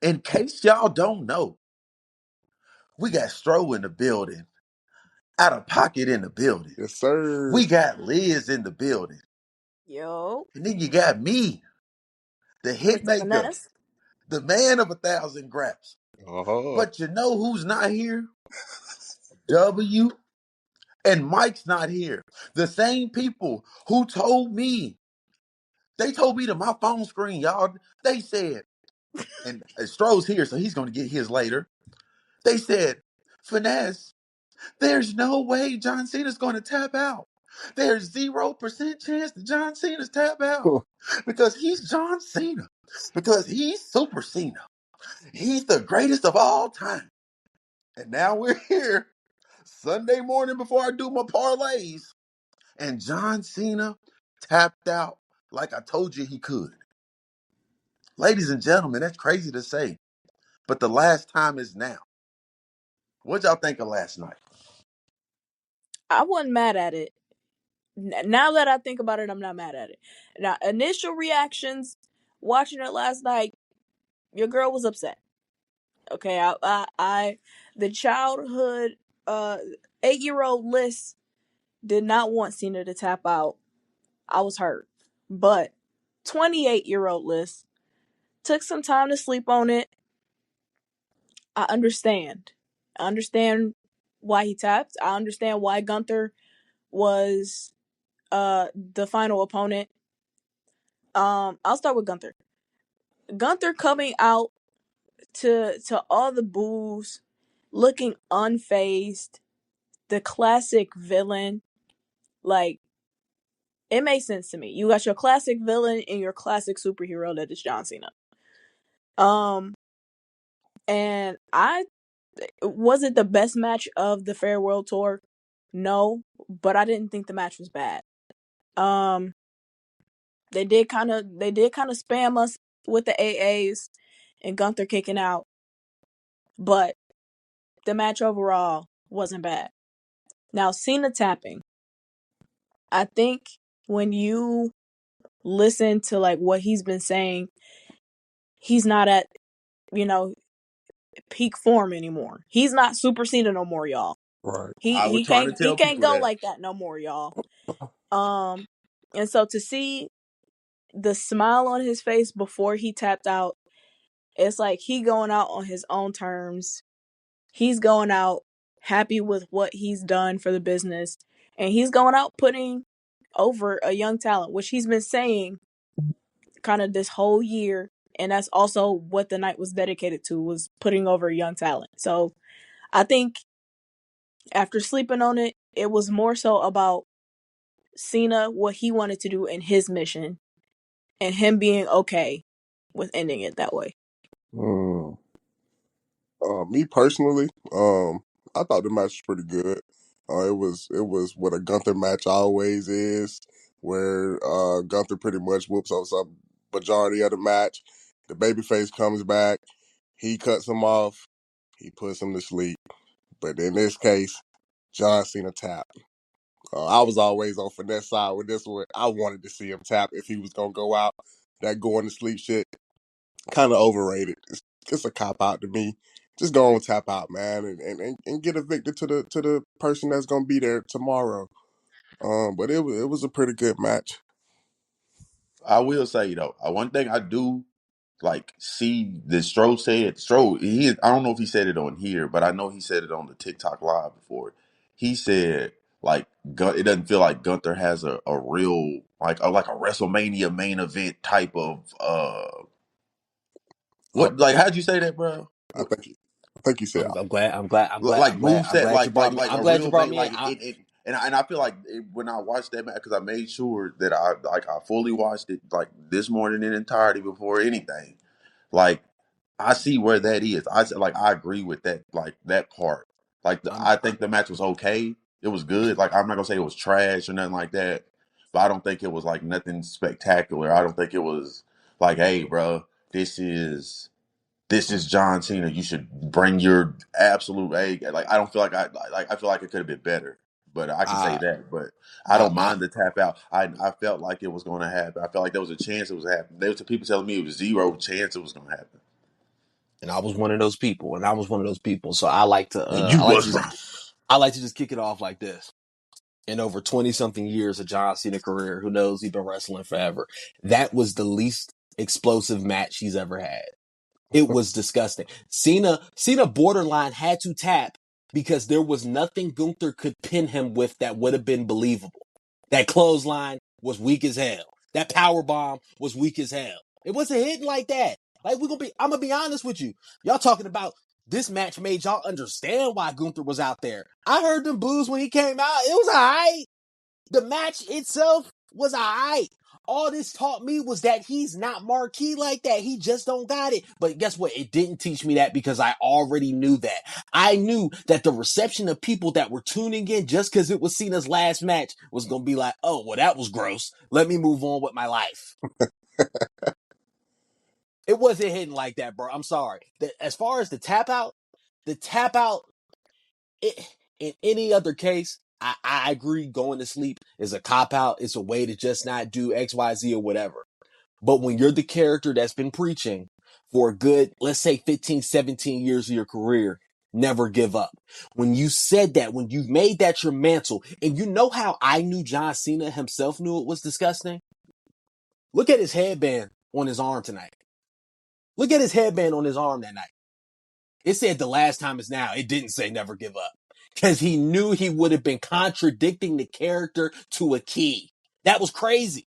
In case y'all don't know, we got Stro in the building, Out of Pocket in the building. Yes, sir. We got Liz in the building. Yo, And then you got me, the hit Mr. maker, Finesse. the man of 1,000 graps. Uh-huh. But you know who's not here? W. And Mike's not here. The same people who told me, they told me to my phone screen, y'all. They said, and Stroh's here, so he's going to get his later. They said, Finesse, there's no way John Cena's going to tap out. There's 0% chance that John Cena's tap out because he's John Cena, because he's Super Cena. He's the greatest of all time. And now we're here Sunday morning before I do my parlays, and John Cena tapped out like I told you he could. Ladies and gentlemen, that's crazy to say, but the last time is now. What y'all think of last night? I wasn't mad at it. Now that I think about it, I'm not mad at it. Now, initial reactions watching it last night, your girl was upset. Okay, the childhood, uh, 8-year-old Liz did not want Cena to tap out. I was hurt, but 28-year-old Liz took some time to sleep on it. I understand. I understand why he tapped. I understand why Gunther was the final opponent. I'll start with Gunther. Gunther coming out to all the boos, looking unfazed, the classic villain. Like, it made sense to me. You got your classic villain and your classic superhero that is John Cena. Um, and I was it the best match of the Fair World Tour? No, but I didn't think the match was bad. Um, they did kind of spam us with the AAs and Gunther kicking out, but the match overall wasn't bad. Now, Cena tapping. I think when you listen to like what he's been saying, he's not at, you know, peak form anymore. He's not Super Cena no more, y'all. Right. He I was he trying can't to he tell can't people go that. like that no more, y'all. Um and so to see the smile on his face before he tapped out, it's like he going out on his own terms. He's going out happy with what he's done for the business, and he's going out putting over a young talent, which he's been saying kind of this whole year. And that's also what the night was dedicated to, was putting over a young talent. So I think after sleeping on it, it was more so about Cena, what he wanted to do in his mission, and him being okay with ending it that way. Mm. Me personally, I thought the match was pretty good. It was what a Gunther match always is, where Gunther pretty much whoops on some majority of the match. The babyface comes back, he cuts him off, he puts him to sleep. But in this case, John Cena tap. I was always on finesse side with this one. I wanted to see him tap if he was gonna go out. That going to sleep shit, kind of overrated. It's a cop out to me. Just go and tap out, man, and get evicted to the person that's gonna be there tomorrow. But it was a pretty good match. I will say though, one thing I do like see that Stroh, I don't know if he said it on here, but I know he said it on the TikTok live before. He said like it doesn't feel like Gunther has a real like a WrestleMania main event type of Uh, what, like, how'd you say that, bro? I think I think you said I'm glad. I'm glad. I'm glad. Like I'm glad. move I'm set, glad you brought me. like I'm a glad you real brought main, me in. like and I feel like when I watched that match, because I made sure that I fully watched it like this morning in entirety before anything. Like, I see where that is. I agree with that, like that part. Like I'm. I think the match was okay. It was good. Like, I'm not gonna say it was trash or nothing like that, but I don't think it was like nothing spectacular. I don't think it was like, hey, bro, this is John Cena. You should bring your absolute A. Like, I don't feel like I feel like it could have been better. But I can say I that. But I I don't mind the tap out. I felt like it was going to happen. I felt like there was a chance it was happening. There was people telling me it was zero chance it was going to happen. And I was one of those people. So I like to And you was just wrong. kick it off like this. In over 20 something years of John Cena career, who knows, he's been wrestling forever. That was the least explosive match he's ever had. It was disgusting. Cena borderline had to tap because there was nothing Gunther could pin him with that would have been believable. That clothesline was weak as hell. That power bomb was weak as hell. It wasn't hitting like that. Like I'm gonna be honest with you. Y'all talking about this match made y'all understand why Gunther was out there. I heard them boos when he came out. It was alright. The match itself was alright. All this taught me was that he's not marquee like that. He just don't got it. But guess what? It didn't teach me that because I already knew that. I knew that the reception of people that were tuning in just because it was Cena's last match was going to be like, oh, well, that was gross. Let me move on with my life. It wasn't hitting like that, bro. I'm sorry. As far as the tap out, it, in any other case, I agree going to sleep is a cop out. It's a way to just not do X, Y, Z or whatever. But when you're the character that's been preaching for a good, let's say 15, 17 years of your career, never give up. When you said that, when you made that your mantle, and you know how I knew John Cena himself knew it was disgusting? Look at his headband on his arm tonight. Look at his headband on his arm that night. It said the last time is now. It didn't say never give up. Because he knew he would have been contradicting the character to a key. That was crazy.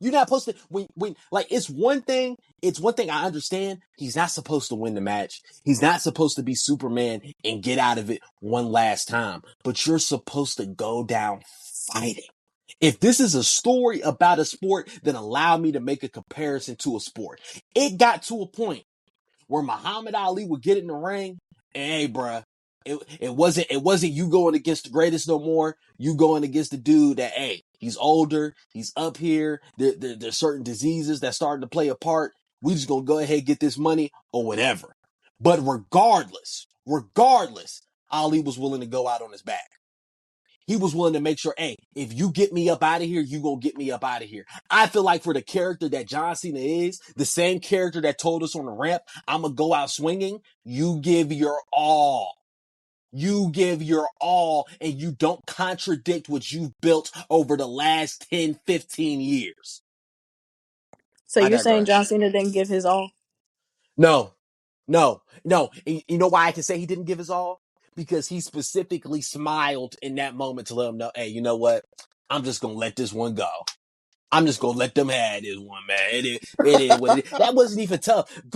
You're not supposed to when like it's one thing I understand. He's not supposed to win the match. He's not supposed to be Superman and get out of it one last time. But you're supposed to go down fighting. If this is a story about a sport, then allow me to make a comparison to a sport. It got to a point where Muhammad Ali would get in the ring and hey, bruh, it wasn't you going against the greatest no more. You going against the dude that, hey, he's older, he's up here. There's certain diseases that starting to play a part. We just gonna go ahead and get this money or whatever. But regardless, Ali was willing to go out on his back. He was willing to make sure, hey, if you get me up out of here, you gonna get me up out of here. I feel like for the character that John Cena is, the same character that told us on the ramp, I'm gonna go out swinging, you give your all. You give your all and you don't contradict what you've built over the last 10, 15 years. So I you're saying John digress. Cena didn't give his all? No, no. You know why I can say he didn't give his all? Because he specifically smiled in that moment to let him know, hey, you know what? I'm just going to let this one go. I'm just gonna let them have this one, man. It is what it is. That wasn't even tough. That's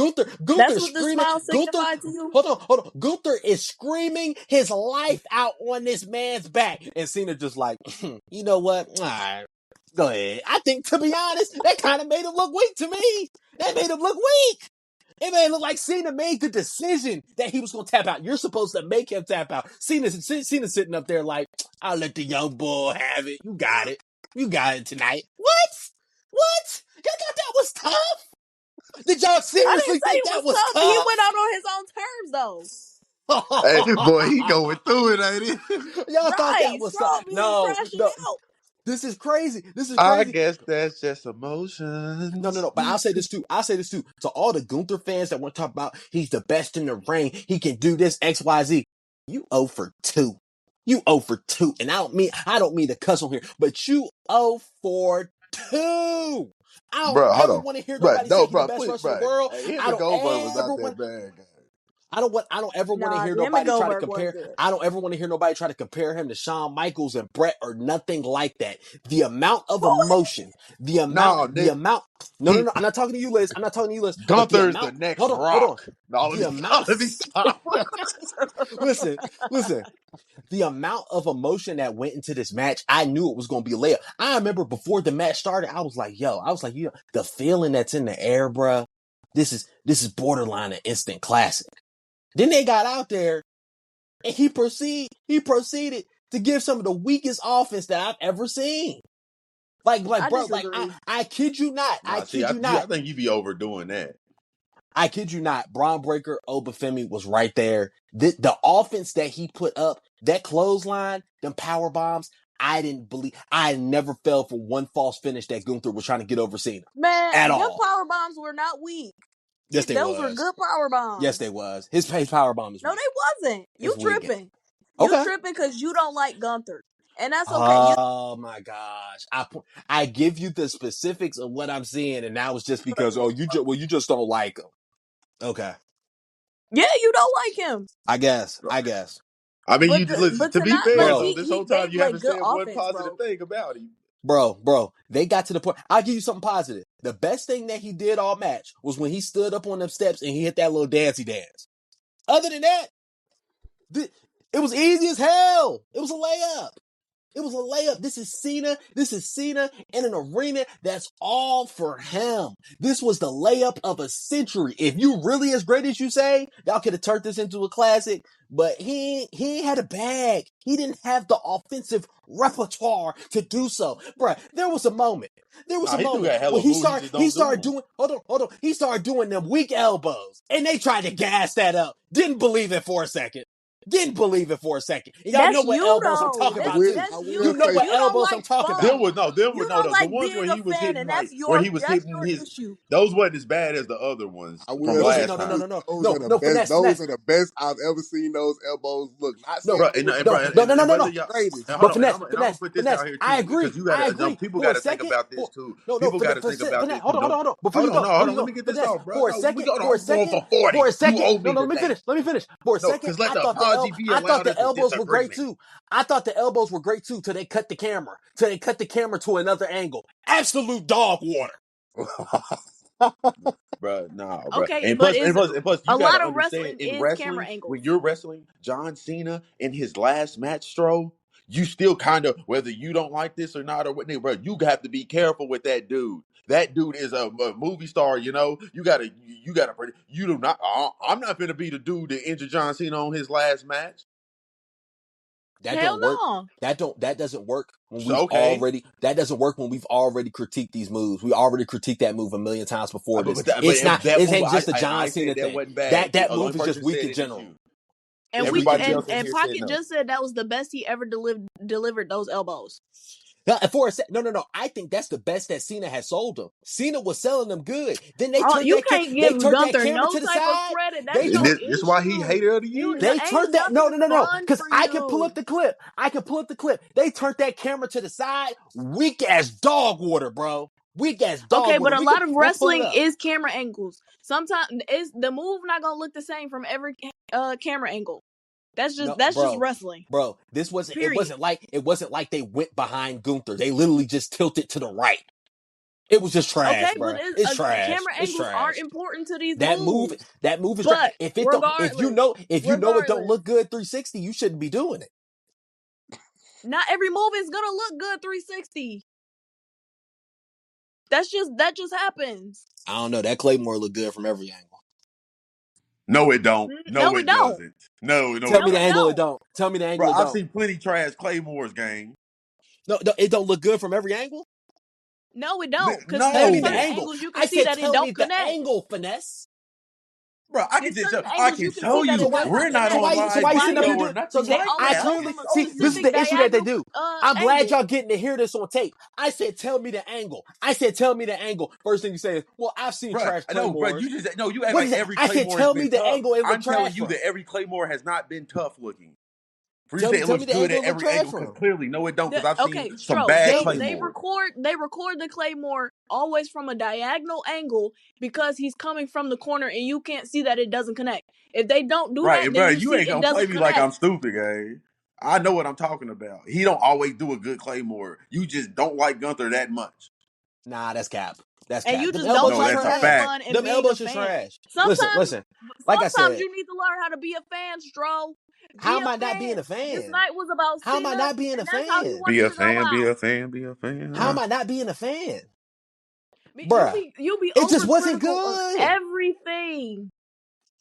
Gunther what the screaming. smile Gunther, signified to you? hold on. Gunther is screaming his life out on this man's back, and Cena just like, you know what? All right, go ahead. I think, to be honest, that kind of made him look weak to me. That made him look weak. It made it look like Cena made the decision that he was going to tap out. You're supposed to make him tap out. Cena's sitting up there like, I'll let the young bull have it. You got it. You got it tonight. What? Y'all thought that was tough? Did y'all I didn't seriously say think it that was was tough. He went tough? out on his own terms, though. Hey, boy, he going through it, ain't he? Y'all thought Right. that was tough? Strowman was crashing out. This is crazy. This is I crazy. guess that's just No. emotions. But I'll say this too. To all the Gunther fans that want to talk about he's the best in the ring. He can do this X, Y, Z. You 0 for 2. You 0 for 2. And I don't mean to cuss on here, but you 0 for 2. I don't Bro, hold ever on. want to hear Bro, nobody say no, he's the bro, best please, wrestler in the bro. world. Hey, him I and don't Goldberg was ever not want that bad, guy. I don't ever want to Nah, hear him and nobody try to Goldberg was compare. good. I don't ever want to hear nobody try to compare him to Shawn Michaels and Brett or nothing like that. The amount of Really? emotion, No, nigga. No. I'm not talking to you, Liz. I'm not talking to you, Liz. But the Gunther's the amount, next hold on. rock. No, let The me amount, stop. Let me stop. listen, listen. The amount of emotion that went into this match, I knew it was going to be a layup. I remember before the match started, I was like, the feeling that's in the air, bruh. This is borderline an instant classic. Then they got out there and he proceeded to give some of the weakest offense that I've ever seen. I Bro, like disagree. I kid you not. I Nah, see, kid you not. I think you be overdoing that. I kid you not. Braun Breaker, Obafemi was right there. The offense that he put up, that clothesline, them power bombs, I never fell for one false finish that Gunther was trying to get over Cena. Man, At them all. power bombs were not weak. Yes, they Those were was. good power Yes, they bombs. was. His power bomb is No, weak. they wasn't. You It's weak. tripping. You Okay. tripping because you don't like Gunther. And that's okay. Oh my gosh! I give you the specifics of what I'm seeing, and now it's just because you just don't like him. Okay, Yeah, you don't like him. I guess. I mean, you But just listen. but To be tonight, fair like though, Bro, this he whole time gave you like haven't good said one offense, positive bro. thing about him. bro, they got to the point. I'll give you something positive. The best thing that he did all match was when he stood up on them steps and he hit that little dancey dance. Other than that, it was easy as hell. It was a layup. It was a layup. This is Cena. This is Cena in an arena that's all for him. This was the layup of a century. If you really as great as you say, y'all could have turned this into a classic, but he ain't had a bag. He didn't have the offensive repertoire to do so. Bruh, there was a moment. There was Nah, a he still moment got hella when he moves. He started just he don't do started them. doing hold on. He started doing them weak elbows. And they tried to gas that up. Didn't believe it for a second. Didn't believe it for a second. Y'all know That's what you elbows I'm though. talking about too. That's I you. You will know say what You don't elbows I'm like talking Them about. fun. was no, them You was no, don't the like ones being where a he was fan, hitting and like where he was that's hitting your his. issue. Those wasn't as bad as the other ones I from will No, say last too, time, no, finesse, those finesse. are the best I've ever seen those elbows look. Not No, saying bro. they were the no, greatest, And no. whether y'all greatest, and hold But on, and finesse, I'm gonna put this out here I too because agree. you I gotta no agree. people For a gotta think second, about this too. People finesse, gotta think about finesse. this too. Don't Hold on. Before hold you on, go, no, hold on. Let me get this finesse. off, bro. No, we go. No, I'm going for 40. For a You second. owe No, me let me today. finish. For a No, second, because let the apology be I thought allowed the as a elbows were great disagreement. too. I thought the elbows were great too till they cut the camera. Till they cut the camera to another angle. Absolute dog water. Bro, nah, bro. Okay, And but plus, is you a gotta lot of understand wrestling in is camera wrestling, when angles. you're wrestling John Cena in his last match, Stro, you still kind of whether you don't like this or not or what, bro. You have to be careful with that dude. That dude is a movie star, you know. You gotta. You do not. I'm not gonna be the dude that injured John Cena on his last match. That Hell don't work. no. That doesn't work when So okay, that doesn't work when we've already critiqued these moves. We already critiqued that move a million times before this. but It's not that it move, ain't just a John I Cena said that thing. wasn't bad. The That only move is just person weak said in it is general. you. And It's we weak in Everybody and else general. in and here said Pocket no. just said that was the best he ever delivered those elbows. For a sec, no. I think that's the best that Cena has sold them. Cena was selling them good. Then You can't they give turned that Gunther camera no to the type of side. credit. That's They And your turned this why he issue. hater of the You year. They ain't turned that nothing no, fun because for I can pull up you. the clip. They turned that camera to the side. Weak as dog water, bro. Weak as dog Okay, but water. a lot of We'll pull it wrestling up. is camera angles. Sometimes is the move not gonna look the same from every camera angle. No, That's just wrestling. bro. Period. It wasn't like they went behind Gunther. They literally just tilted to the right. It was just Okay, trash, but bro. It's trash. camera It's angles are trash. important to these That move, moves. that move is trash. But If it don't, regardless, if you know it don't regardless, look good 360, you shouldn't be doing it. not every move is gonna look good 360. That just happens. I don't know. That Claymore looked good from every angle. No, it don't. No, No, it it don't. doesn't. No, Tell it me No, the it don't. angle it don't. don't. Tell me the Bro, angle it I've don't. seen plenty trash Claymores game. No, it don't look good from every angle. No, it don't. Because Tell there's me the certain No. angle. angles you can I see said, that it tell me don't the connect. angle, finesse. Bro, There's certain I angles can you can see show that So you. it why, does not We're not so connect. on why, so live why you sitting up here video or doing? So nothing They like only that. come I can from a show see, this is you. specific the issue that they diagonal do. I'm glad angle. y'all getting to hear this on tape. I said, tell me the angle. I said, tell me the angle. First thing you say is, well, I've seen Bro, trash no, bro, claymores. you just no, you act What like is that? every I said, Claymore has tell been me the tough. angle it looked I'm telling trash you from. that every Claymore has not been tough looking. For you to say it Tell looks me the good angle at it looked every trash angle, because from. clearly, no, it don't, because I've seen Okay, some Stro, bad Tell me. Claymores. they record the claymore always from a diagonal angle because he's coming from the corner and you can't see that it doesn't connect. If they don't do Right, that, and then bro, you you see ain't it gonna play doesn't me like connect. I'm stupid, gang. I know what I'm talking about. He don't always do a good Claymore. You just don't like Gunther that much. Nah, that's cap. That's And cap. you Them just don't elbows No, is like that's a having trash. fact. fun and Them being a elbows is fan. trash. Sometimes Like I sometimes said, you need to learn how to be a fan, Stro. how Be am a I not being fan. a This fan? night was about How am I Cena, not being a and that's how he fan? Be wanted a to go fan, be out. a fan, be a fan. How am I not being a fan? You Bruh, be it just wasn't overcritical of good. everything.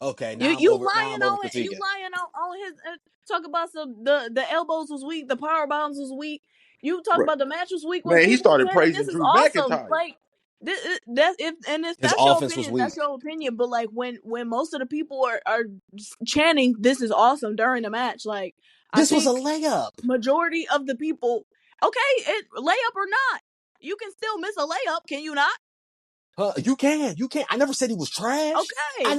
Okay, You now I'm over you critiquing. lying on his talk about the elbows was weak, the power bombs was weak. You talk Bro, about the match was weak when man, he people started said praising this is Drew awesome. McIntyre. Like that if His that's your offense was opinion, weak. that's your opinion. But like when most of the people are chanting this is awesome during the match, like I This was a think layup. majority of the people, okay, layup or not, you can still miss a layup, can you not? You can. I never said he was trash. Okay.